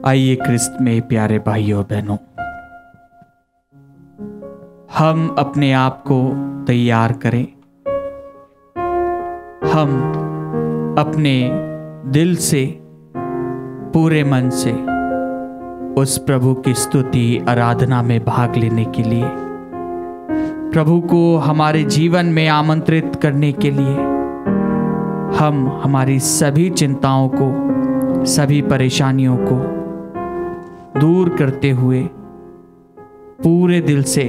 आइए क्रिस्त में प्यारे भाइयों बहनों, हम अपने आप को तैयार करें। हम अपने दिल से, पूरे मन से उस प्रभु की स्तुति आराधना में भाग लेने के लिए, प्रभु को हमारे जीवन में आमंत्रित करने के लिए, हम हमारी सभी चिंताओं को, सभी परेशानियों को दूर करते हुए पूरे दिल से,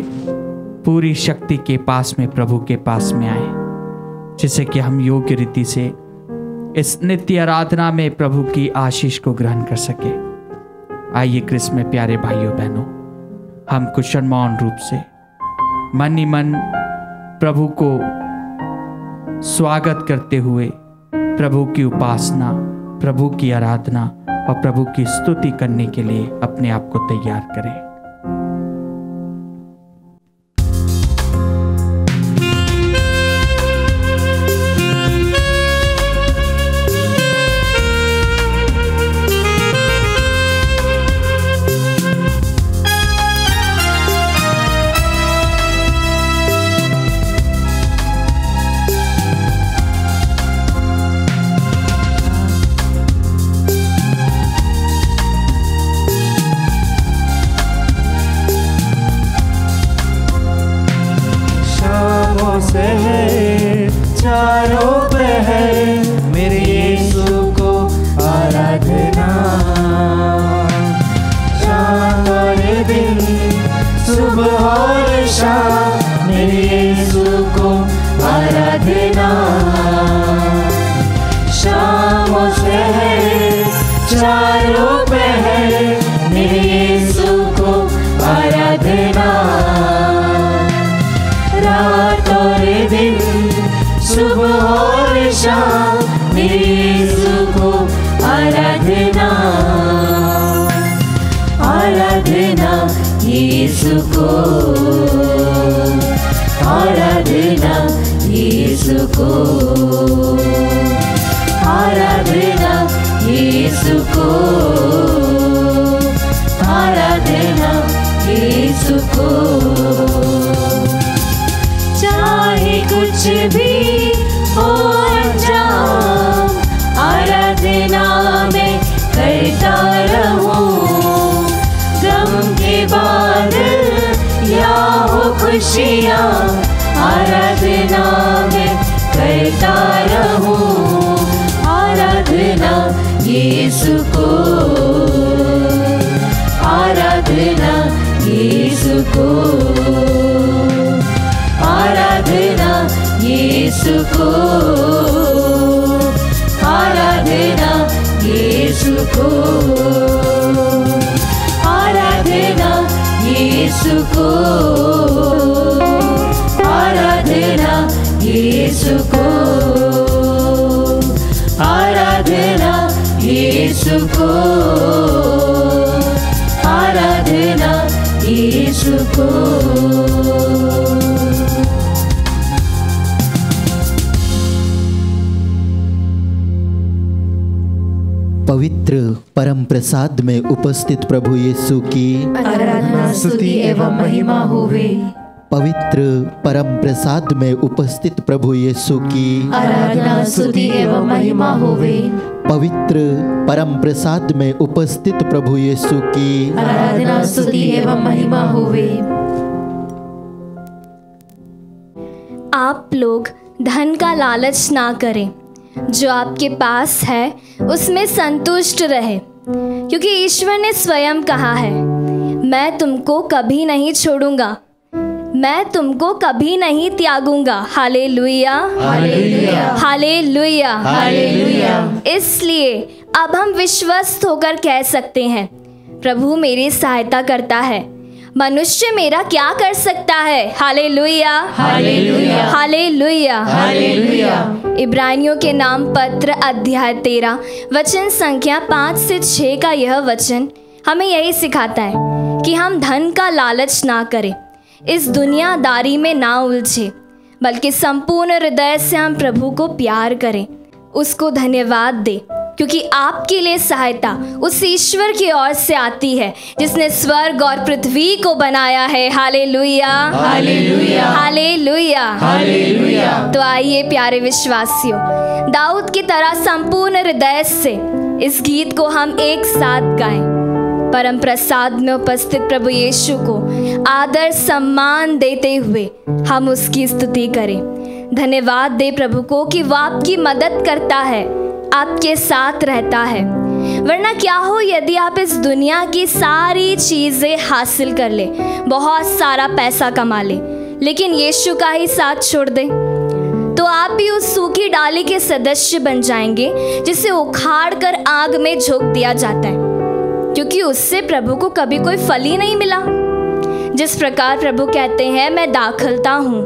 पूरी शक्ति के पास में, प्रभु के पास में आए, जिससे कि हम योग्य रीति से इस नित्य आराधना में प्रभु की आशीष को ग्रहण कर सके। आइए क्रिस्त में प्यारे भाइयों बहनों, हम कुशल मौन रूप से मन ही मन प्रभु को स्वागत करते हुए प्रभु की उपासना, प्रभु की आराधना और प्रभु की स्तुति करने के लिए अपने आप को तैयार करें। चारों पहर मेरे यीशु को आराधना, शाम और दिन, सुबह और शाम मेरे यीशु को आराधना। शाम और शहर चारों पहर मेरे यीशु को आराधना, रात और दिन, सुबह और शाम मेरे यीशु को आराधना, आराधना यीशु को, आराधना यीशु को, आराधना यीशु को, आराधना यीशु को। चाहे कुछ भी हो अंजाम, आराधना में करता रहूं। गम के बादल या हो खुशियाँ, आराधना में करता रहूं। आराधना यीशु को, आराधना यीशु को, आराधना यीशु को, आराधना यीशु को, आराधना यीशु को, आराधना यीशु को, आराधना यीशु को, आराधना यीशु को। पवित्र परम प्रसाद में उपस्थित प्रभु यीशु की आराधना, स्तुति एवं महिमा होवे। पवित्र परम प्रसाद में उपस्थित प्रभु यीशु की आराधना, स्तुति एवं महिमा होवे। पवित्र परम प्रसाद में उपस्थित प्रभु यीशु की आराधना, स्तुति एवं महिमा होवे। आप लोग धन का लालच ना करें, जो आपके पास है उसमें संतुष्ट रहे, क्योंकि ईश्वर ने स्वयं कहा है, मैं तुमको कभी नहीं छोड़ूंगा, मैं तुमको कभी नहीं त्यागूंगा। Hallelujah, hallelujah, hallelujah, hallelujah. इसलिए अब हम विश्वस्त होकर कह सकते हैं, प्रभु मेरी सहायता करता है, मनुष्य मेरा क्या कर सकता है। Hallelujah, hallelujah, hallelujah, hallelujah. इब्रानियों के नाम पत्र अध्याय 13 वचन संख्या 5 से 6 का यह वचन हमें यही सिखाता है कि हम धन का लालच ना करें, इस दुनियादारी में ना उलझे, बल्कि संपूर्ण हृदय से हम प्रभु को प्यार करें, उसको धन्यवाद दें क्योंकि आपके लिए सहायता उस ईश्वर की ओर से आती है जिसने स्वर्ग और पृथ्वी को बनाया है। Hallelujah, hallelujah, hallelujah, hallelujah. तो आइए प्यारे विश्वासियों, दाऊद की तरह संपूर्ण हृदय से इस गीत को हम एक साथ गाएं। परम प्रसाद में उपस्थित प्रभु यीशु को आदर सम्मान देते हुए हम उसकी स्तुति करें। धन्यवाद दे प्रभु को कि वह आपकी मदद करता है, आपके साथ रहता है। वरना क्या हो यदि आप इस दुनिया की सारी चीज़ें हासिल कर ले, बहुत सारा पैसा कमा ले, लेकिन यीशु का ही साथ छोड़ दे, तो आप भी उस सूखी डाली के सदस्य बन जाएंगे जिसे उखाड़ कर आग में झोंक दिया जाता है, क्योंकि उससे प्रभु को कभी कोई फल ही नहीं मिला। जिस प्रकार प्रभु कहते हैं, मैं दाखलता हूँ।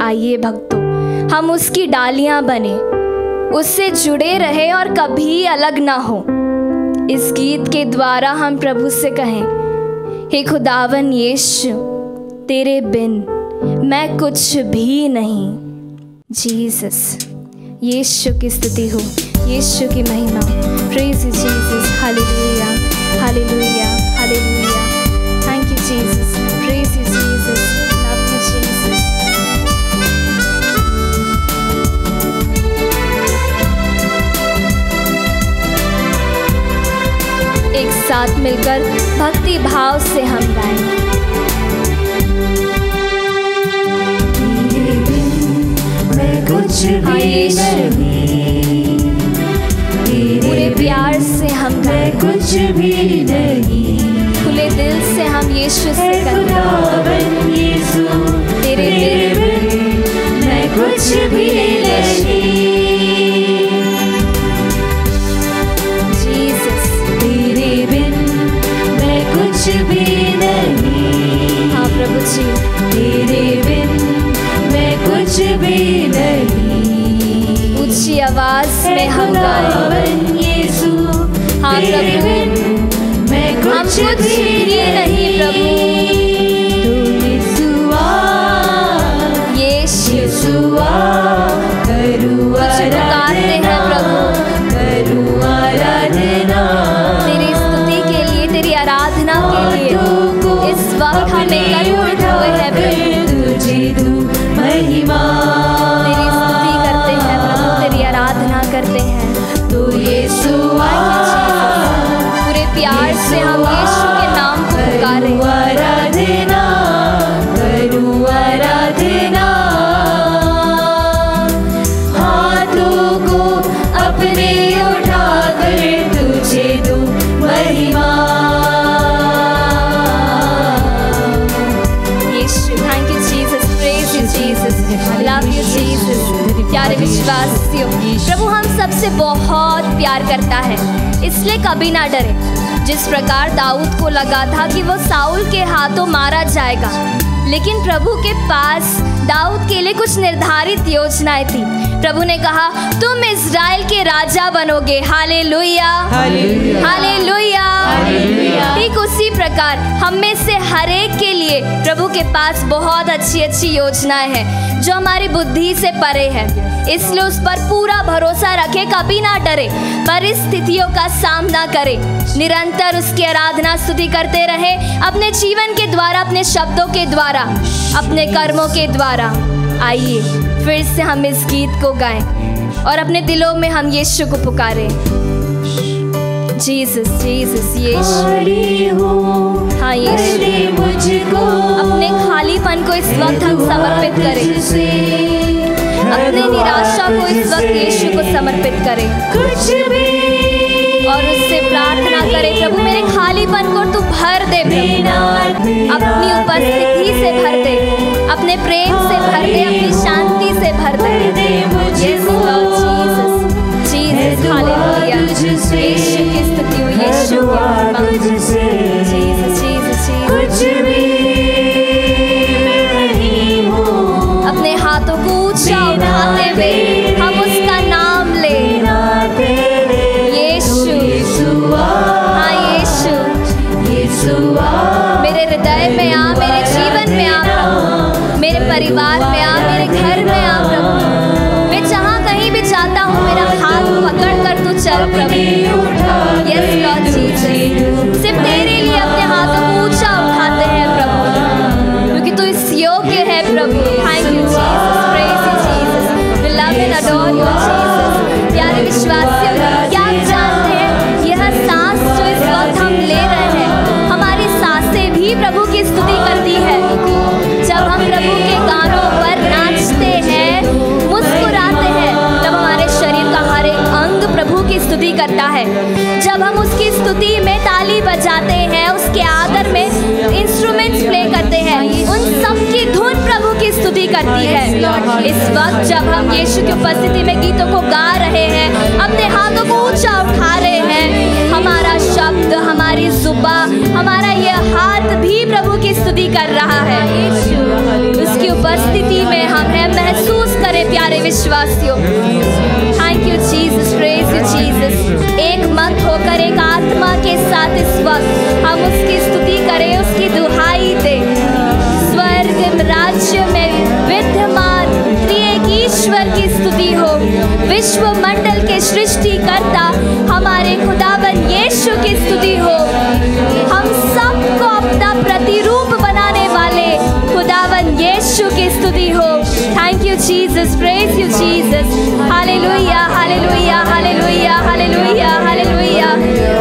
आइए भक्तों, हम उसकी डालियां बने, उससे जुड़े रहे और कभी अलग ना हो। इस गीत के द्वारा हम प्रभु से कहें, हे खुदावन यीशु, तेरे बिन मैं कुछ भी नहीं। जीसस, यीशु की स्तुति हो, यीशु की महिमा। Praise you Jesus, hallelujah, hallelujah, hallelujah. Thank you Jesus, praise you Jesus, love you Jesus. एक साथ मिलकर भक्ति भाव से हम गाएं। कुछ भी नहीं, पूरे प्यार से हम गाएं। कुछ भी नहीं, खुले दिल से हम यीशु से खुदावन यीशु, तेरे बिन मैं कुछ भी नहीं। जीसस, तेरे बिन मैं कुछ भी नहीं। हाँ प्रभु जी, तेरे बिन मैं कुछ भी नहीं। ऊंची आवाज में हम गाएं। यीशु, हाँ तेरे बिन प्रभु, मैं हम कुछ कुछ भी नहीं प्रभु। तू यीशुआ, यीशुआ, करूँ आराधना, करूँ आराधना। तेरी स्तुति के लिए, तेरी आराधना के लिए इस वक्त हम एकत्रित हुए हैं प्रभु। तुझे दूँ महिमा, तेरी स्तुति करते हैं प्रभु, तेरी आराधना करते हैं। तू यीशुआ, पूरे प्यार से हम यीशु के नाम को पुकारें। करूँ आराधना, करूँ आराधना। हाथों को अपने उठाकर तुझे दूँ महिमा। Yeshu, thank you Jesus, praise you Jesus, love you Jesus. प्यारे विश्वासियों, प्रभु हम सबसे बहुत प्यार करता है, इसलिए कभी ना डरे। जिस प्रकार दाऊद को लगा था कि वो साउल के हाथों मारा जाएगा, लेकिन प्रभु के पास दाऊद के लिए कुछ निर्धारित योजनाएं थी। प्रभु ने कहा, तुम इज़राइल के राजा बनोगे। Hallelujah, hallelujah, hallelujah. ठीक उसी प्रकार हम में से हर एक के लिए प्रभु के पास बहुत अच्छी अच्छी योजनाएं हैं जो हमारी बुद्धि से परे है। इसलिए उस पर पूरा भरोसा रखे, कभी ना डरे, परिस्थितियों का सामना करे, निरंतर उसकी आराधना स्तुति करते रहे, अपने जीवन के द्वारा, अपने शब्दों के द्वारा, अपने कर्मों के द्वारा। आइए फिर से हम इस गीत को गाएं और अपने दिलों में हम यीशु को पुकारें। जीसस, जीसस, यीशु, हाँ यीशु, मुझको अपने खालीपन को इस वक्त हम समर्पित करें, अपने निराशा को इस वक्त यीशु को समर्पित करें कुछ भी और उससे प्रार्थना करें, प्रभु मेरे खालीपन को तू भर दे प्रभु, अपनी उपस्थिति से भर दे, अपने प्रेम से भर दे, अपनी शांति से भर दे। Yes Lord Jesus, Jesus, hallelujah. Yeshu की स्तुति हो, यीशु की महिमा। Jesus, Jesus, Jesus। कुछ भी नहीं हूँ, अपने हाथों को ऊंचा उठाते हुए हम उसका नाम ले। यीशु, हाँ यीशु, मेरे हृदय में आ, मेरे जीवन में आ प्रभु, मेरे परिवार में आ, मेरे घर में आ प्रभु। मैं जहाँ कहीं भी जाता हूँ, मेरा हाथ पकड़ कर तू चल प्रभु। यस लॉर्ड जीसस, सिर्फ तेरे लिए अपने हाथों को ऊंचा उठाते हैं प्रभु, क्योंकि तू इस योग्य है प्रभु। Thank you Jesus, praise you Jesus, we love and adore you Jesus. प्यारे विश्वासियों, क्या आप जानते हैं यह सांस जो इस वक्त हम ले रहे हैं, हमारी सांसें भी प्रभु की स्तुति करती है। जब हम प्रभु के गानों पर नाचते हैं, मुस्कुराते हैं, तब हमारे शरीर का हर एक अंग प्रभु की स्तुति करता है। जब हम उसकी स्तुति में ताली बजाते हैं, उसके आदर में इंस्ट्रूमेंट्स प्ले करते हैं, उन सब की धुन प्रभु की स्तुति करती है। इस वक्त जब हम यीशु की उपस्थिति में गीतों को गा रहे हैं, अपने हाथों को ऊंचा उठा रहे हैं, हमारा शब्द, हमारी जुबान, हमारा यह हाथ भी प्रभु की स्तुति कर रहा है। उसकी उपस्थिति में हम हैं, महसूस करें प्यारे विश्वासियों। Thank you Jesus, praise you Jesus. एक मत होकर एक आत्मा के साथ इस वक्त हम उसकी स्तुति करें, उसकी दुहाई दें। स्वर्ग राज्य में विद्यमान त्रिएक ईश्वर की स्तुति हो, विश्व मंडल के सृष्टिकर्ता हमारे खुदावन यीशु की स्तुति हो, हम सबको अपना प्रतिरूप बनाने वाले खुदावन यीशु की स्तुति हो। Thank you Jesus, praise you Jesus. Hallelujah, hallelujah, hallelujah, hallelujah, hallelujah,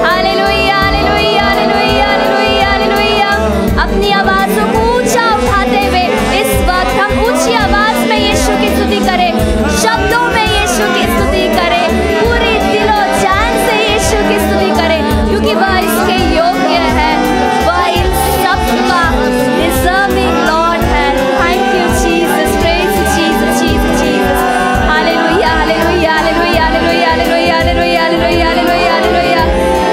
hallelujah, hallelujah, hallelujah, hallelujah, hallelujah. अपनी आवाज़ों को ऊंचा उठाते हुए इस वक्त हम ऊंची आवाज में यीशु की स्तुति करें, शब्दों में यीशु की स्तुति करें, पूरी दिलो जान से यीशु की स्तुति करें, क्योंकि वह इसके योग्य है, वह इन सबका डिजर्विंग लॉर्ड है। Thank you Jesus, praise Jesus, Jesus, Jesus. Hallelujah, hallelujah, hallelujah, hallelujah, hallelujah, hallelujah, hallelujah,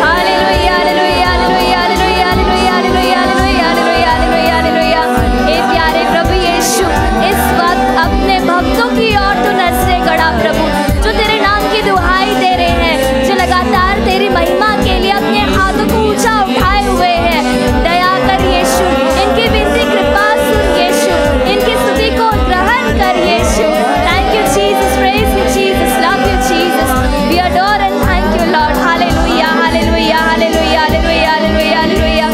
hallelujah, hallelujah, hallelujah, hallelujah, hallelujah, hallelujah, hallelujah, hallelujah, hallelujah, hallelujah, hallelujah, hallelujah. हे प्यारे प्रभु यीशु, इस वक्त अपने भक्तों की ओर तो नजरें गड़ा प्रभु, जो तेरे नाम की दुहाई दे रहे हैं, जो लगातार तेरी महिमा के लिए अपने हाथों को ऊंचा उठाए हुए हैं। दया कर यीशु, इनकी विनती कृपा सुन यीशु, इनकी स्तुति को ग्रहण कर Yeshu. Thank you Jesus, praise you Jesus, love you Jesus, we adore and thank you lord. Hallelujah, hallelujah, hallelujah, hallelujah, hallelujah, hallelujah.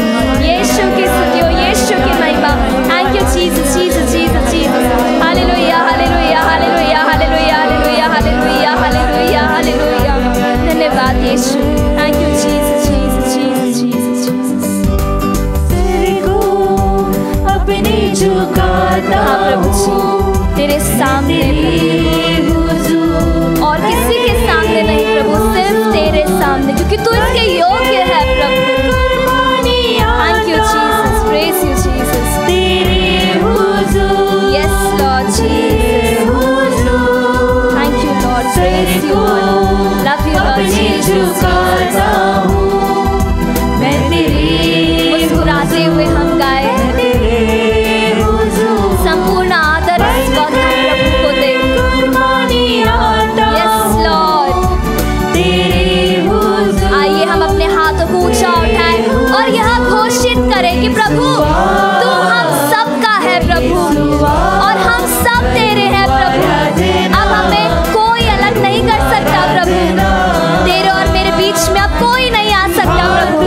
Yeshu की स्तुति हो, यीशु की महिमा। Thank you Jesus, Jesus, Jesus, Jesus. Hallelujah, hallelujah, hallelujah, hallelujah, hallelujah, hallelujah, hallelujah, hallelujah. धन्यवाद Yeshu. Thank you Jesus, Jesus, Jesus, Jesus, Jesus. सिर को अपने झुकाता प्रभु जी, तेरे सामने हुजूर, और किसी के सामने नहीं प्रभु, सिर्फ तेरे सामने, क्योंकि तू इसके योग्य है प्रभु। Thank you Jesus, praise you Jesus. तेरे हुजूर, yes lord Jesus, thank you lord, praise you, love you lord Jesus. झुकाता हूँ मैं तेरे, मुस्कुराते हुए हम गाए, संपूर्ण आदर इस वक्त हम प्रभु को दे। यस लॉर्ड, तेरे हुजूर। आइए हम अपने हाथों को ऊंचा उठाएं और यह घोषित करें कि प्रभु तू हम सबका है प्रभु, और हम सब तेरे हैं प्रभु। अब हमें कोई अलग नहीं कर सकता प्रभु, तेरे और मेरे बीच में अब कोई नहीं आ सकता प्रभु।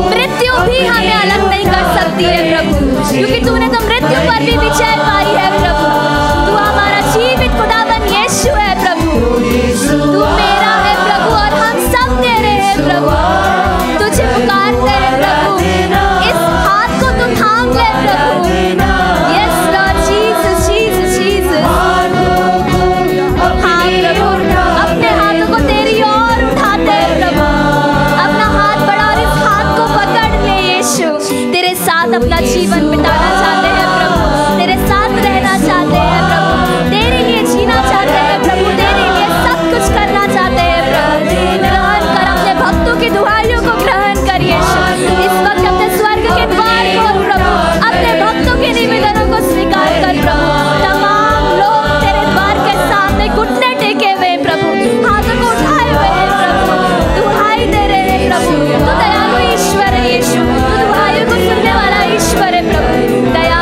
मृत्यु भी हमें अलग नहीं कर सकती है प्रभु, क्योंकि तूने तो मृत्यु पर भी विजय पाई है प्रभु। तू हमारा जीवित खुदावन यीशु है प्रभु, तू मेरा है प्रभु, और हम सब तेरे हैं प्रभु। तुझे पुकारते हैं प्रभु, इस हाथ को तू थाम ले प्रभु। Yes lord Jesus, Jesus, Jesus. हाँ प्रभु, अपने हाथों को तेरी ओर उठाते हैं प्रभु, अपना हाथ बढ़ा और इस हाथ को पकड़ ले यीशु। तेरे साथ अपना जीवन बिताना चाहते हैं प्रभु, तेरे साथ रहना चाहते हैं प्रभु, तेरे लिए जीना चाहते हैं प्रभु, तेरे लिए सब कुछ करना चाहते हैं प्रभु। ग्रहण कर अपने भक्तों की दुहाइयों को, ग्रहण कर यीशु। इस वक्त अपने स्वर्ग के द्वार खोल प्रभु, अपने भक्तों के निवेदनों को स्वीकार कर प्रभु। तमाम लोग तेरे द्वार के सामने घुटने टेके हुए प्रभु, हाथों को उठाए हुए हैं प्रभु, दुहाई दे रहे हैं प्रभु। तू दयालु ईश्वर है यीशु, तू दुहाइयों को सुनने वाला ईश्वर है प्रभु। दया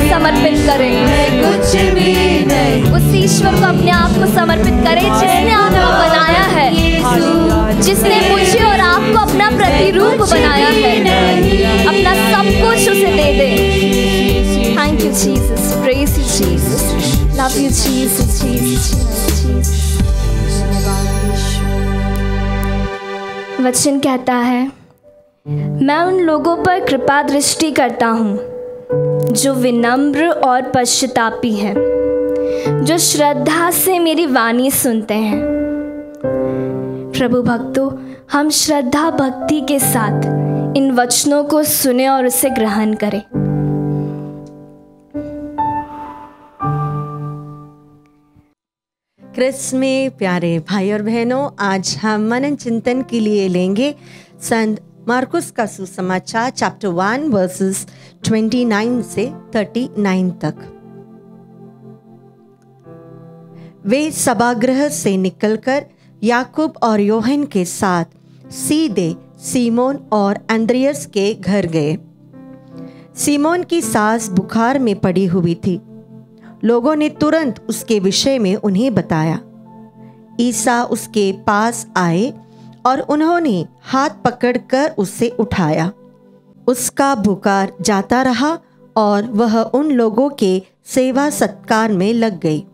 समर्पित करें, कुछ भी नहीं, उस ईश्वर को अपने आप को समर्पित करें जिसने आपको बनाया है, जिसने मुझे और आपको अपना प्रतिरूप बनाया है। अपना सब कुछ उसे दे दे। Thank you Jesus, praise you Jesus, love you Jesus, Jesus. वचन कहता है, मैं उन लोगों पर कृपा दृष्टि करता हूँ जो विनम्र और पश्चातापी हैं, जो श्रद्धा से मेरी वाणी सुनते हैं। प्रभु भक्तों, हम श्रद्धा भक्ति के साथ इन वचनों को सुने और उसे ग्रहण करें। क्रिस्त में प्यारे भाई और बहनों, आज हम मनन चिंतन के लिए लेंगे संत मार्कुस का सुसमाचार चैप्टर 1 वर्सेस 29 से 39 तक। वे सभागृह से निकलकर याकूब और योहन के साथ सीधे सीमोन और अंद्रियास के घर गए। सीमोन की सास बुखार में पड़ी हुई थी। लोगों ने तुरंत उसके विषय में उन्हें बताया। ईसा उसके पास आए और उन्होंने हाथ पकड़कर उसे उठाया। उसका बुखार जाता रहा और वह उन लोगों के सेवा सत्कार में लग गई।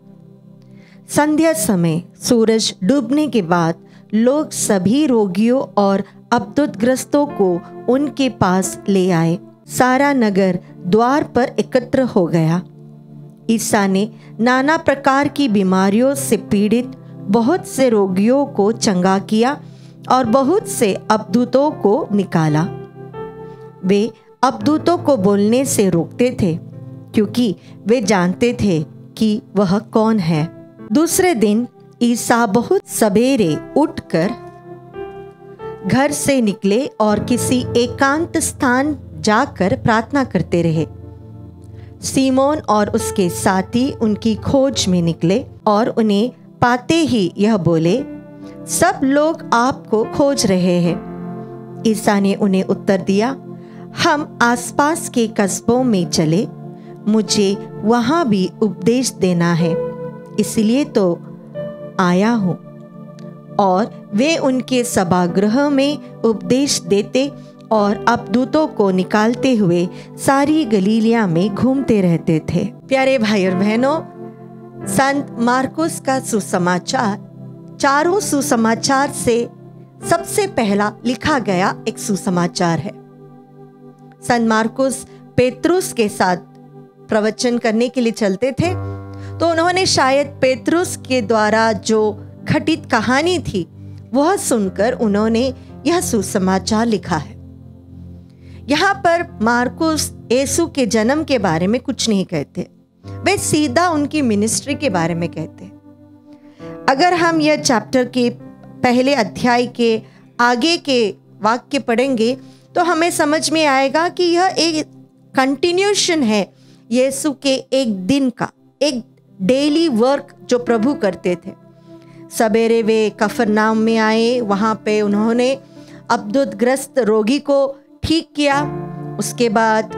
संध्या समय सूरज डूबने के बाद लोग सभी रोगियों और अब्दुतग्रस्तों को उनके पास ले आए। सारा नगर द्वार पर एकत्र हो गया। ईसा ने नाना प्रकार की बीमारियों से पीड़ित बहुत से रोगियों को चंगा किया और बहुत से अबदूतों को निकाला। वे अबदूतों को बोलने से रोकते थे क्योंकि वे जानते थे कि वह कौन है। दूसरे दिन ईसा बहुत सवेरे उठकर घर से निकले और किसी एकांत स्थान जाकर प्रार्थना करते रहे। सीमोन और उसके साथी उनकी खोज में निकले और उन्हें पाते ही यह बोले, सब लोग आपको खोज रहे हैं। ईसा ने उन्हें उत्तर दिया, हम आसपास के कस्बों में चले, मुझे वहाँ भी उपदेश देना है, इसलिए तो आया हूँ। और वे उनके सभागृह में उपदेश देते और अबदूतों को निकालते हुए सारी गलीलिया में घूमते रहते थे। प्यारे भाई और बहनों, संत मार्कुस का सुसमाचार चारों सुसमाचार से सबसे पहला लिखा गया एक सुसमाचार है। संत मार्कुस पेत्रुस के साथ प्रवचन करने के लिए चलते थे, तो उन्होंने शायद पेत्रुस के द्वारा जो घटित कहानी थी वह सुनकर उन्होंने यह सुसमाचार लिखा है। यहाँ पर मार्कुस यीशु के जन्म के बारे में कुछ नहीं कहते, वे सीधा उनकी मिनिस्ट्री के बारे में कहते। अगर हम यह चैप्टर के पहले अध्याय के आगे के वाक्य पढ़ेंगे तो हमें समझ में आएगा कि यह एक कंटिन्यूशन है यीशु के एक दिन का, एक डेली वर्क जो प्रभु करते थे। सवेरे वे कफरनाम में आए, वहाँ पे उन्होंने अब्दुतग्रस्त रोगी को ठीक किया। उसके बाद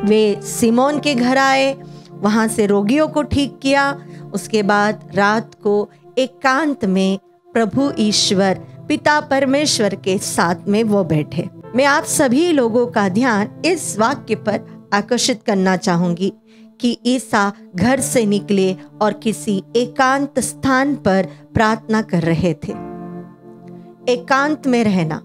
वे सीमोन के घर आए, वहाँ से रोगियों को ठीक किया। उसके बाद रात को एकांत में प्रभु ईश्वर पिता परमेश्वर के साथ में वो बैठे। मैं आप सभी लोगों का ध्यान इस वाक्य पर आकर्षित करना चाहूंगी कि ईसा घर से निकले और किसी एकांत स्थान पर प्रार्थना कर रहे थे। एकांत में रहना,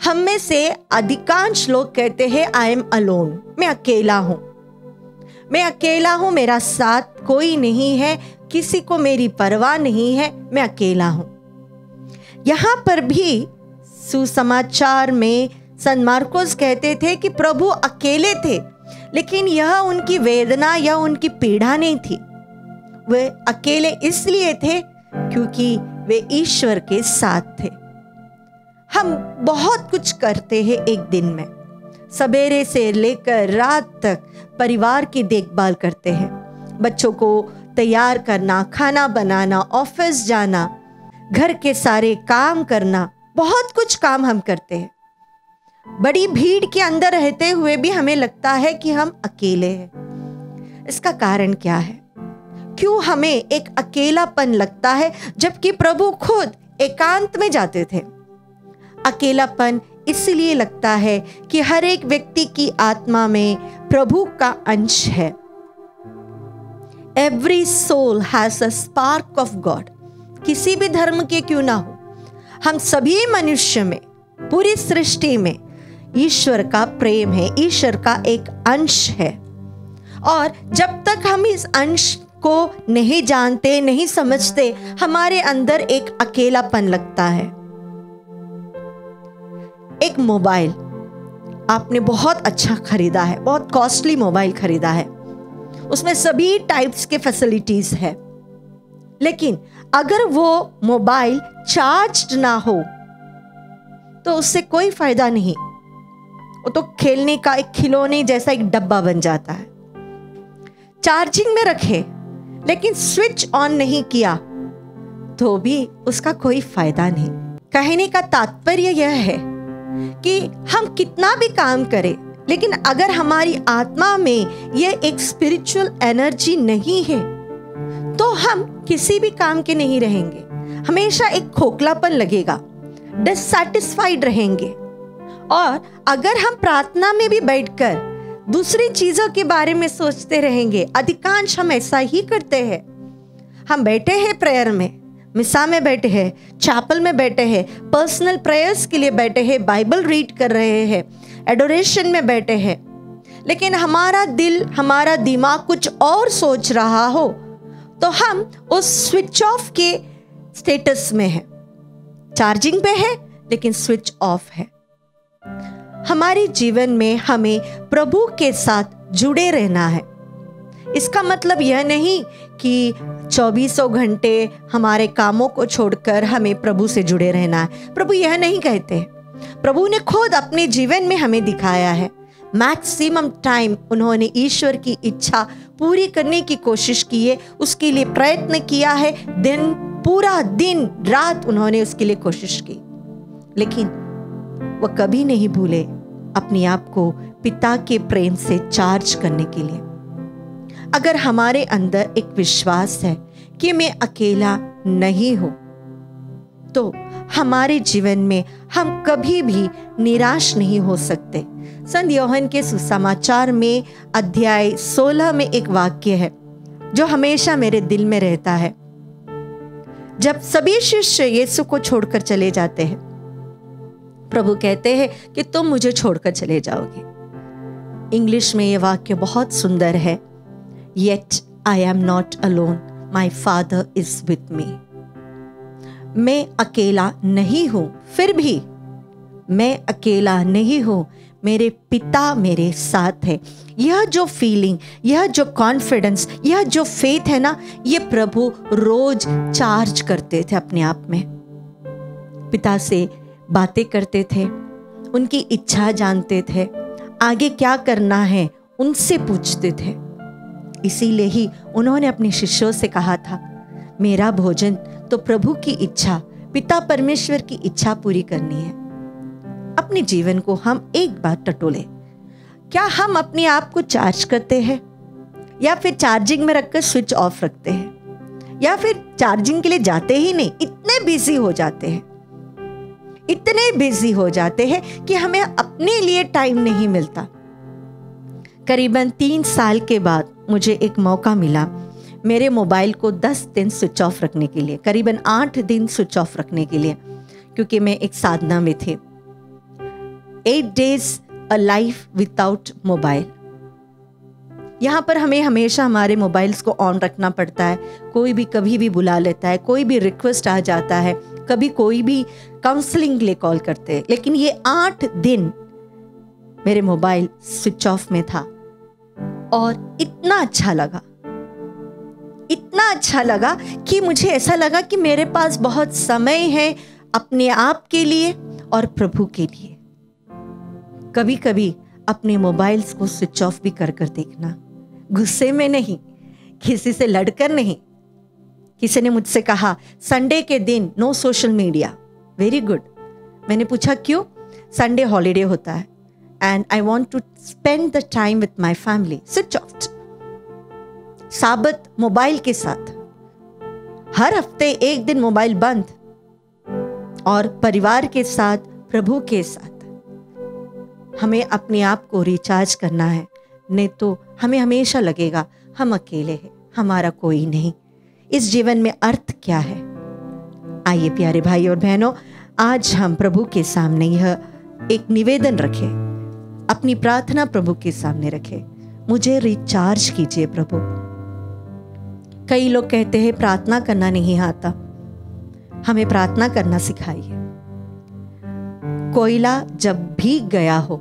हम में से अधिकांश लोग कहते हैं आई एम अलोन, मैं अकेला हूं, मैं अकेला हूं, मेरा साथ कोई नहीं है, किसी को मेरी परवाह नहीं है, मैं अकेला हूं। यहां पर भी सुसमाचार में संत मार्कुस कहते थे कि प्रभु अकेले थे, लेकिन यह उनकी वेदना या उनकी पीड़ा नहीं थी। वे अकेले इसलिए थे क्योंकि वे ईश्वर के साथ थे। हम बहुत कुछ करते हैं एक दिन में, सवेरे से लेकर रात तक परिवार की देखभाल करते हैं, बच्चों को तैयार करना, खाना बनाना, ऑफिस जाना, घर के सारे काम करना, बहुत कुछ काम हम करते हैं। बड़ी भीड़ के अंदर रहते हुए भी हमें लगता है कि हम अकेले हैं। इसका कारण क्या है? क्यों हमें एक अकेलापन लगता है जबकि प्रभु खुद एकांत में जाते थे? अकेलापन इसलिए लगता है कि हर एक व्यक्ति की आत्मा में प्रभु का अंश है। Every soul has a spark of God। किसी भी धर्म के क्यों ना हो, हम सभी मनुष्य में, पूरी सृष्टि में ईश्वर का प्रेम है, ईश्वर का एक अंश है। और जब तक हम इस अंश को नहीं जानते, नहीं समझते, हमारे अंदर एक अकेलापन लगता है। एक मोबाइल आपने बहुत अच्छा खरीदा है, बहुत कॉस्टली मोबाइल खरीदा है, उसमें सभी टाइप्स के फैसिलिटीज है, लेकिन अगर वो मोबाइल चार्ज्ड ना हो तो उससे कोई फायदा नहीं। वो तो खेलने का एक खिलौने जैसा एक डब्बा बन जाता है। चार्जिंग में रखे लेकिन स्विच ऑन नहीं किया तो भी उसका कोई फायदा नहीं। कहने का तात्पर्य यह है कि हम कितना भी काम करें, लेकिन अगर हमारी आत्मा में यह एक स्पिरिचुअल एनर्जी नहीं है तो हम किसी भी काम के नहीं रहेंगे। हमेशा एक खोखलापन लगेगा, डिससैटिस्फाइड रहेंगे। और अगर हम प्रार्थना में भी बैठकर दूसरी चीजों के बारे में सोचते रहेंगे, अधिकांश हम ऐसा ही करते हैं। हम बैठे हैं प्रेयर में, मिसा में बैठे हैं, चैपल में बैठे हैं, पर्सनल प्रेयर्स के लिए बैठे हैं, बाइबल रीड कर रहे हैं, एडोरेशन में बैठे हैं, लेकिन हमारा दिल, हमारा दिमाग कुछ और सोच रहा हो तो हम उस स्विच ऑफ के स्टेटस में है। चार्जिंग पे है लेकिन स्विच ऑफ है। हमारे जीवन में हमें प्रभु के साथ जुड़े रहना है। इसका मतलब यह नहीं कि 24 घंटे हमारे कामों को छोड़कर हमें प्रभु से जुड़े रहना है। प्रभु यह नहीं कहते। प्रभु ने खुद अपने जीवन में हमें दिखाया है। मैक्सिमम टाइम उन्होंने ईश्वर की इच्छा पूरी करने की कोशिश की है, उसके लिए प्रयत्न किया है। पूरा दिन रात उन्होंने उसके लिए कोशिश की, लेकिन वह कभी नहीं भूले अपने आप को पिता के प्रेम से चार्ज करने के लिए। अगर हमारे अंदर एक विश्वास है कि मैं अकेला नहीं हूं, तो हमारे जीवन में हम कभी भी निराश नहीं हो सकते। संत यूहन्ना के सुसमाचार में अध्याय 16 में एक वाक्य है जो हमेशा मेरे दिल में रहता है। जब सभी शिष्य यीशु को छोड़कर चले जाते हैं, प्रभु कहते हैं कि तुम मुझे छोड़कर चले जाओगे। इंग्लिश में यह वाक्य बहुत सुंदर है, Yet I am not alone, my Father is with me। मैं अकेला नहीं हूं, फिर भी मैं अकेला नहीं हूं, मेरे पिता मेरे साथ है। यह जो फीलिंग, यह जो कॉन्फिडेंस, यह जो फेथ है ना, ये प्रभु रोज चार्ज करते थे अपने आप में। पिता से बातें करते थे, उनकी इच्छा जानते थे, आगे क्या करना है उनसे पूछते थे। इसीलिए ही उन्होंने अपने शिष्यों से कहा था, मेरा भोजन तो प्रभु की इच्छा, पिता परमेश्वर की इच्छा पूरी करनी है। अपने जीवन को हम एक बार टटोले, क्या हम अपने आप को चार्ज करते हैं या फिर चार्जिंग में रखकर स्विच ऑफ रखते हैं, या फिर चार्जिंग के लिए जाते ही नहीं, इतने बिजी हो जाते हैं, इतने बिजी हो जाते हैं कि हमें अपने लिए टाइम नहीं मिलता। करीबन 3 साल के बाद मुझे एक मौका मिला मेरे मोबाइल को 10 दिन स्विच ऑफ रखने के लिए, करीबन 8 दिन स्विच ऑफ रखने के लिए, क्योंकि मैं एक साधना में थी। 8 days a life without mobile. यहाँ पर हमें हमेशा हमारे मोबाइल्स को ऑन रखना पड़ता है। कोई भी कभी भी बुला लेता है, कोई भी रिक्वेस्ट आ जाता है, कभी कोई भी काउंसलिंग के लिए कॉल करते हैं, लेकिन ये 8 दिन मेरे मोबाइल स्विच ऑफ में था और इतना अच्छा लगा। इतना अच्छा लगा कि मुझे ऐसा लगा कि मेरे पास बहुत समय है अपने आप के लिए और प्रभु के लिए। कभी कभी अपने मोबाइल्स को स्विच ऑफ भी कर देखना, गुस्से में नहीं, किसी से लड़कर नहीं। किसी ने मुझसे कहा संडे के दिन no social media. Very good. मैंने पूछा क्यों? संडे हॉलीडे होता है and I want to spend the time with my family. Switch off. साबत मोबाइल के साथ, हर हफ्ते एक दिन मोबाइल बंद, और परिवार के साथ, प्रभु के साथ। हमें अपने आप को रिचार्ज करना है, नहीं तो हमें हमेशा लगेगा हम अकेले हैं, हमारा कोई नहीं। इस जीवन में अर्थ क्या है? आइए प्यारे भाई और बहनों, आज हम प्रभु के सामने यह एक निवेदन रखें, अपनी प्रार्थना प्रभु के सामने रखें। मुझे रिचार्ज कीजिए प्रभु। कई लोग कहते हैं प्रार्थना करना नहीं आता। हमें प्रार्थना करना सिखाइए। कोयला जब भीग गया हो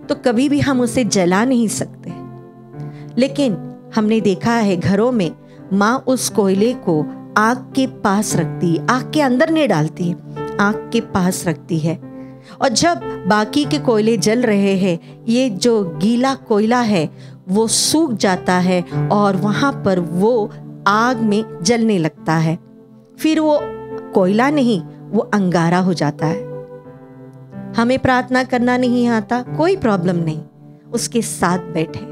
तो कभी भी हम उसे जला नहीं सकते, लेकिन हमने देखा है घरों में माँ उस कोयले को आग के पास रखती, आग के अंदर नहीं डालती, आग के पास रखती है। और जब बाकी के कोयले जल रहे हैं, ये जो गीला कोयला है वो सूख जाता है और वहाँ पर वो आग में जलने लगता है। फिर वो कोयला नहीं, वो अंगारा हो जाता है। हमें प्रार्थना करना नहीं आता, कोई प्रॉब्लम नहीं, उसके साथ बैठे,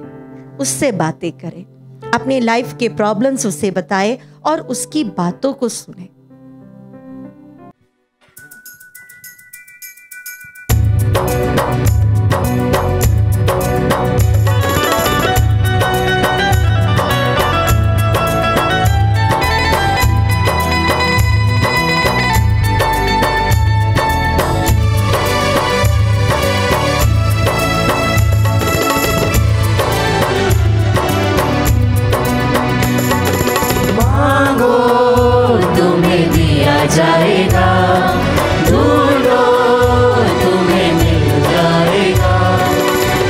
उससे बातें करें, अपने लाइफ के प्रॉब्लम्स उसे बताएं और उसकी बातों को सुने। जाएगा, ढूंढो तुम्हें मिल जाएगा,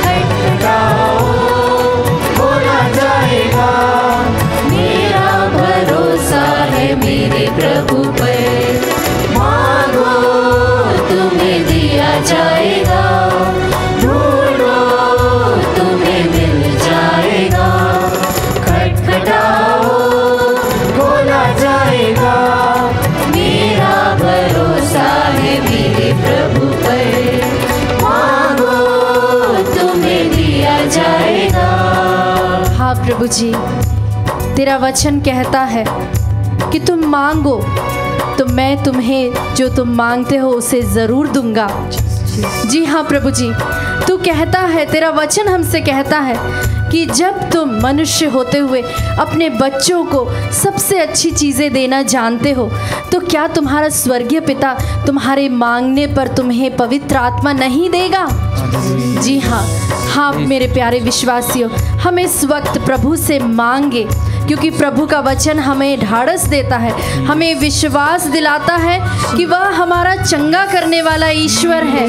खटखटाओ खोला जाएगा। मेरा भरोसा है मेरे प्रभु पर, मांगो तुम्हें दिया जाएगा, ढूंढो तुम्हें मिल जाएगा, खटखटाओ खोला जाएगा। भरोसा है मेरे प्रभु पर, मांगो तुम्हें दिया जाएगा। हाँ प्रभु जी, तेरा वचन कहता है कि तुम मांगो तो मैं तुम्हें जो तुम मांगते हो उसे ज़रूर दूंगा। जी हाँ प्रभु जी, तू कहता है, तेरा वचन हमसे कहता है कि जब तुम मनुष्य होते हुए अपने बच्चों को सबसे अच्छी चीज़ें देना जानते हो, तो क्या तुम्हारा स्वर्गीय पिता तुम्हारे मांगने पर तुम्हें पवित्र आत्मा नहीं देगा? जी हाँ, हाँ मेरे प्यारे विश्वासियों, हम इस वक्त प्रभु से मांगे, क्योंकि प्रभु का वचन हमें ढाढ़स देता है, हमें विश्वास दिलाता है कि वह हमारा चंगा करने वाला ईश्वर है।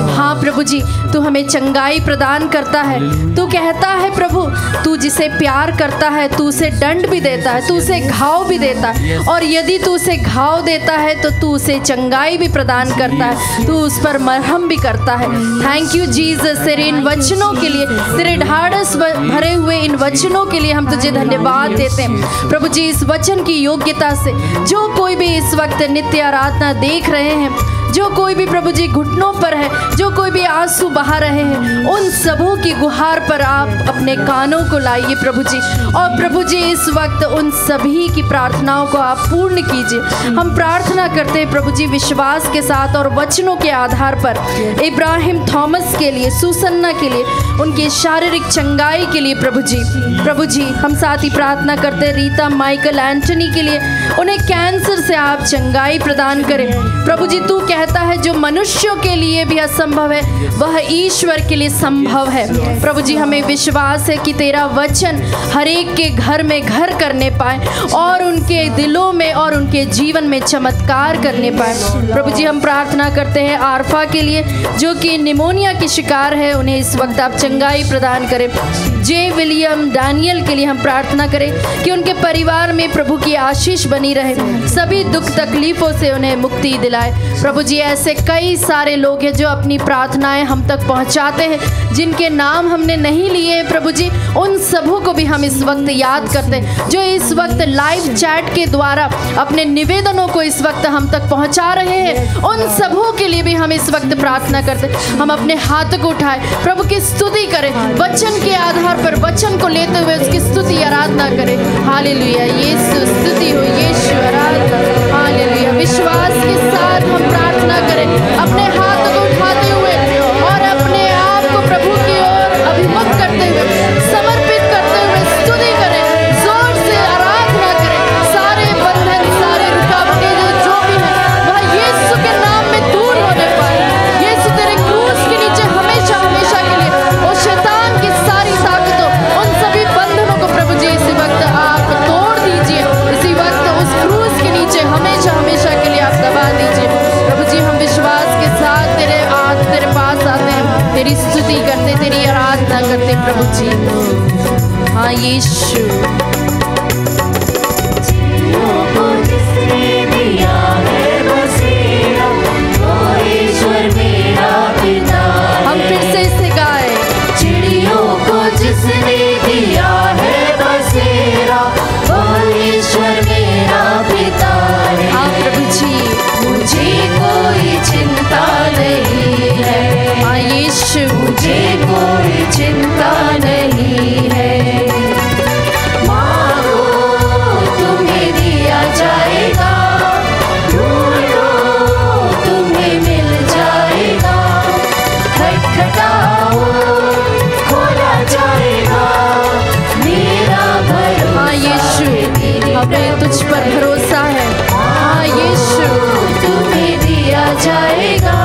हाँ प्रभु जी, तू हमें चंगाई प्रदान करता है। तू कहता है प्रभु, तू जिसे प्यार करता है तू उसे दंड भी देता है, तू उसे घाव भी देता है, और यदि तू उसे घाव देता है तो तू उसे चंगाई भी प्रदान करता है, तू उस पर मरहम भी करता है। थैंक यू जीसस, तेरे इन वचनों के लिए, तेरे ढाढ़स भरे हुए इन वचनों के लिए हम तुझे धन्यवाद देते हैं। प्रभु जी, इस वचन की योग्यता से जो कोई भी इस वक्त नित्य आराधना देख रहे हैं, जो कोई भी प्रभु जी घुटनों पर है, जो कोई भी आंसू बहा रहे हैं, उन सबों की गुहार पर आप अपने कानों को लाइए प्रभु जी। और प्रभु जी इस वक्त उन सभी की प्रार्थनाओं को आप पूर्ण कीजिए। हम प्रार्थना करते हैं प्रभु जी विश्वास के साथ और वचनों के आधार पर इब्राहिम थॉमस के लिए, सुसन्ना के लिए, उनकी शारीरिक चंगाई के लिए प्रभु जी हम साथ ही प्रार्थना करते हैं रीता माइकल एंटनी के लिए, उन्हें कैंसर से आप चंगाई प्रदान करें। प्रभु जी, तू कहता है जो मनुष्यों के लिए भी असंभव है वह ईश्वर के लिए संभव है। प्रभु जी, हमें विश्वास है कि तेरा वचन हर एक के घर में घर करने पाए और उनके दिलों में और उनके जीवन में चमत्कार करने पाए। प्रभु जी, हम प्रार्थना करते हैं आरफा के लिए जो कि निमोनिया की शिकार है, उन्हें इस वक्त आप चंगाई प्रदान करें। जे विलियम डैनियल के लिए हम प्रार्थना करें कि उनके परिवार में प्रभु की आशीष बनी रहे, सभी दुख तकलीफों से उन्हें मुक्ति दिलाए। प्रभु जी, ऐसे कई सारे लोग हैं जो अपनी प्रार्थनाएं हम तक पहुंचाते हैं, जिनके नाम हमने नहीं लिए प्रभु जी, उन सबों को भी हम इस वक्त याद करते हैं, जो इस वक्त लाइव चैट के द्वारा अपने निवेदनों को इस वक्त हम तक पहुंचा रहे हैं, उन सबों के लिए भी हम इस वक्त प्रार्थना करते हैं। हम अपने हाथ को उठाए, प्रभु की स्तुति करें, वचन के आधार पर वचन को लेते हुए उसकी स्तुति आराधना करें। हालेलुया, यीशु स्तुति हो, यीशु आराधना, हालेलुया। विश्वास के साथ हम प्रार्थना करें, अपने हाथ को उठाते हुए और अपने आप को प्रभु की ओर अभिमुख करते हुए, समर्पित करते हुए स्तुति करें, जोर से आराधना करें। सारे बंधन, सारे रुकावटें जो भी है वह यीशु के नाम में दूर होने पाए। यीशु तेरे क्रूस के नीचे हमेशा हमेशा के लिए और शैतान की सारी ताकतों, उन सभी बंधनों को प्रभु जी इसी वक्त आप तोड़ दीजिए। इसी वक्त उस क्रूस के नीचे हमेशा हमेशा के लिए आप दबा दीजिए। प्रभु जी, हम विश्वास के साथ तेरे पास आते हैं, तेरी स्तुति करते, तेरी आराधना करते प्रभु जी। हाँ यीशु, दिया है बसेरा, ओ ईश्वर मेरा पिता। हम फिर से इसे गाए। चिड़ियों को जिसने दिया है बसेरा, ओ ईश्वर मेरा पिता है। हाँ प्रभु जी, मुझे कोई चिंता नहीं है। हाँ यीशु, मुझे कोई चिंता नहीं है। मांगो तुम्हें दिया जाएगा, ढूंढो तुम्हें मिल जाएगा, खटखटाओ खोला जाएगा, मेरा भरोसा हाँ यीशु, तेरे हमें तुझ पर भरोसा है। हाँ यीशु, तुम्हें दिया जाएगा।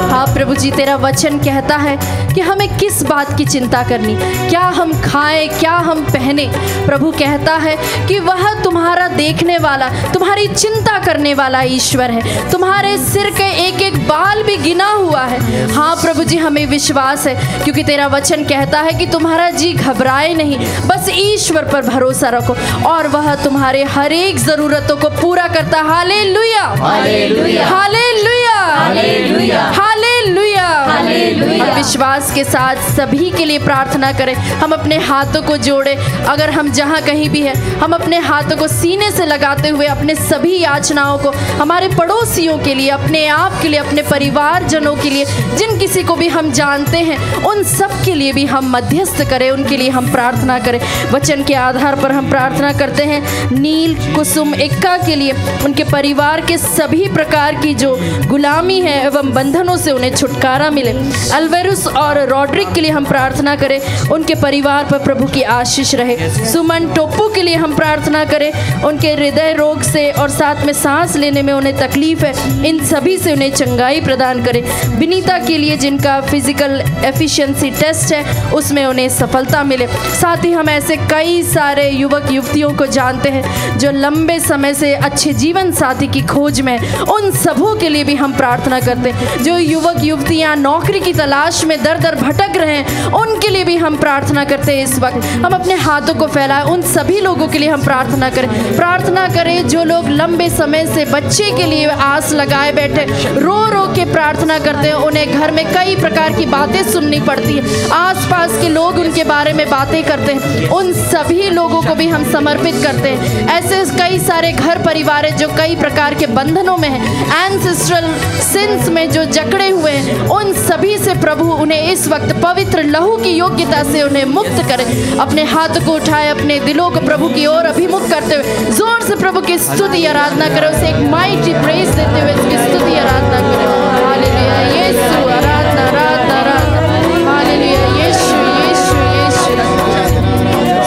हाँ प्रभु जी, तेरा वचन कहता है कि हमें किस बात की चिंता करनी, क्या हम खाएं, क्या हम पहने। प्रभु कहता है कि वह तुम्हारा देखने वाला, तुम्हारी चिंता करने वाला ईश्वर है, तुम्हारे सिर के एक एक बाल भी गिना हुआ है। हाँ प्रभु जी, हमें विश्वास है, क्योंकि तेरा वचन कहता है कि तुम्हारा जी घबराए नहीं, बस ईश्वर पर भरोसा रखो और वह तुम्हारे हर एक जरूरतों को पूरा करता। Hallelujah, hallelujah, hallelujah, hallelujah, hallelujah. Hallelujah. हम विश्वास के साथ सभी के लिए प्रार्थना करें। हम अपने हाथों को जोड़े, अगर हम जहाँ कहीं भी है, हम अपने हाथों को सीने से लगाते हुए अपने सभी याचनाओं को हमारे पड़ोसियों के लिए, अपने आप के लिए, अपने परिवारजनों के लिए, जिन किसी को भी हम जानते हैं, उन सब के लिए भी हम मध्यस्थ करें, उनके लिए हम प्रार्थना करें। वचन के आधार पर हम प्रार्थना करते हैं नील कुसुम एक्का के लिए, उनके परिवार के सभी प्रकार की जो गुलामी है एवं बंधनों से उन्हें छुटकारा मिले। अल्वेरुस और रॉड्रिक के लिए हम प्रार्थना करें, उनके परिवार पर प्रभु की आशीष रहे। सुमन टोप्पू के लिए हम प्रार्थना करें, उनके हृदय रोग से और साथ में सांस लेने में उन्हें तकलीफ है, इन सभी से उन्हें चंगाई प्रदान करें। विनीता के लिए जिनका फिजिकल एफिशिएंसी टेस्ट है उसमें उन्हें सफलता मिले। साथ ही हम ऐसे कई सारे युवक युवतियों को जानते हैं जो लंबे समय से अच्छे जीवन साथी की खोज में, उन सबों के लिए भी हम प्रार्थना करते हैं। जो युवक युवतियां नौकरी की तलाश में दर दर भटक रहे हैं, उनके लिए भी हम प्रार्थना करते हैं। इस वक्त हम अपने हाथों को फैलाएं, उन सभी लोगों के लिए हम प्रार्थना करें। प्रार्थना करें जो लोग लंबे समय से बच्चे के लिए आस लगाए बैठे, रो रो के प्रार्थना करते हैं, उन्हें घर में कई प्रकार की बातें सुननी पड़ती है, आसपास के लोग उनके बारे में बातें करते हैं, उन सभी लोगों को भी हम समर्पित करते हैं। ऐसे कई सारे घर परिवार हैं जो कई प्रकार के बंधनों में हैं, एंसेस्ट्रल सिंस में जो जकड़े हुए हैं, उन सभी से प्रभु उन्हें इस वक्त पवित्र लहू की योग्यता से उन्हें मुक्त करें। अपने हाथ को उठाए, अपने दिलों को प्रभु की ओर अभिमुख करते हुए जोर से प्रभु की स्तुति आराधना करें, उसे एक माइटी प्रेज देते हुए इसकी स्तुति आराधना करें। हालेलुया, यीशु आराधना, आराधना, आराधना। हालेलुया, यीशु, यीशु, यीशु।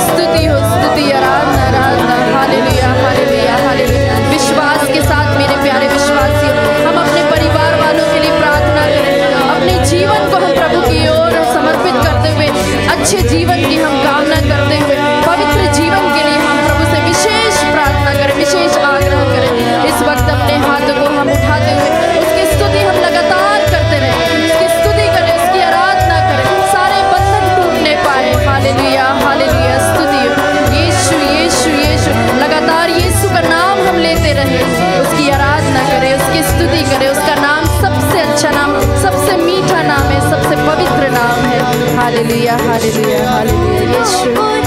स्तुति हो, स्तुति, आराधना, आराधना। Hallelujah, hallelujah, hallelujah. विश्वास के साथ मेरे प्यारे विश्वासियों, हम अपने परिवार वालों के लिए प्रार्थना करें, अपने जीवन को हम प्रभु की ओर समर्पित करते हुए, अच्छे जीवन की हम कामना करते हुए, पवित्र जीवन के लिए हम प्रभु से विशेष प्रार्थना करें, विशेष आग्रह करें। इस वक्त अपने हाथों को हम उठाते हुए उसकी स्तुति हम लगातार करते हालेलुया हालेलुया हालेलुया यीशु